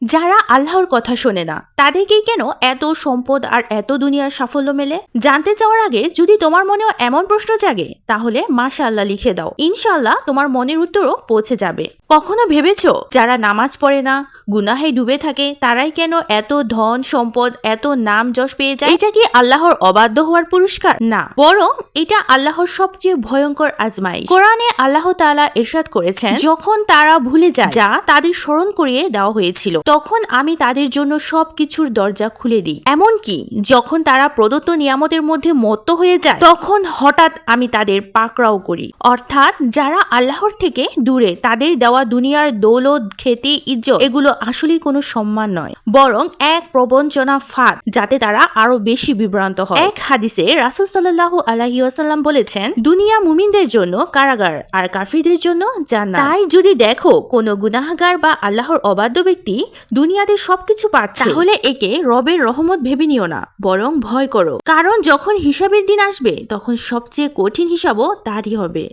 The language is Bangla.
যারা আল্লাহর কথা শোনে না তাদেরকেই কেন এত সম্পদ আর এত দুনিয়ার সাফল্য মেলে? জানতে চাওয়ার আগে যদি তোমার মনেও এমন প্রশ্ন জাগে তাহলে মাশাআল্লাহ লিখে দাও, ইনশাআল্লাহ তোমার মনের উত্তরও পৌঁছে যাবে। কখনো ভেবেছো যারা নামাজ পড়ে না, গুনাহে ডুবে থাকে, তারাই কেন এত ধন সম্পদ, এত নাম যশ পেয়ে যায়? এটা কি আল্লাহর অবাধ্য হওয়ার পুরস্কার? না, বরং এটা আল্লাহর সবচেয়ে ভয়ঙ্কর আজমাইশ। কোরআনে আল্লাহ তাআলা ইরশাদ করেছেন, যখন তারা ভুলে যায় যা তাদের স্মরণ করিয়ে দেওয়া হয়েছিল, তখন আমি তাদের জন্য সবকিছুর দরজা খুলে দিই। এমনকি যখন তারা প্রদত্ত নিয়ামতের মধ্যে মত্ত হয়ে যায়, তখন হঠাৎ আমি তাদের পাকড়াও করি। অর্থাৎ যারা আল্লাহর থেকে দূরে, তাদের দেওয়া দুনিয়ার দৌলত, খ্যাতি, ইজ্জত এগুলো আসলেই কোনো সম্মান নয়, বরং এক প্রবঞ্চনা, ফাঁদ, যাতে তারা আরো বেশি বিভ্রান্ত হয়। এক হাদিসে রাসূল সাল্লাল্লাহু আলাইহি ওয়াসাল্লাম বলেছেন, দুনিয়া মুমিনদের জন্য কারাগার আর কাফিরদের জন্য জান্নাত। তাই যদি দেখো কোনো গুনাহগার বা আল্লাহর অবাধ্য ব্যক্তি দুনিয়াতে সবকিছু পাচ্ছে, তাহলে একে রবের রহমত ভেবে নিও না, বরং ভয় করো। কারণ যখন হিসাবের দিন আসবে তখন সবচেয়ে কঠিন হিসাবও তারই হবে।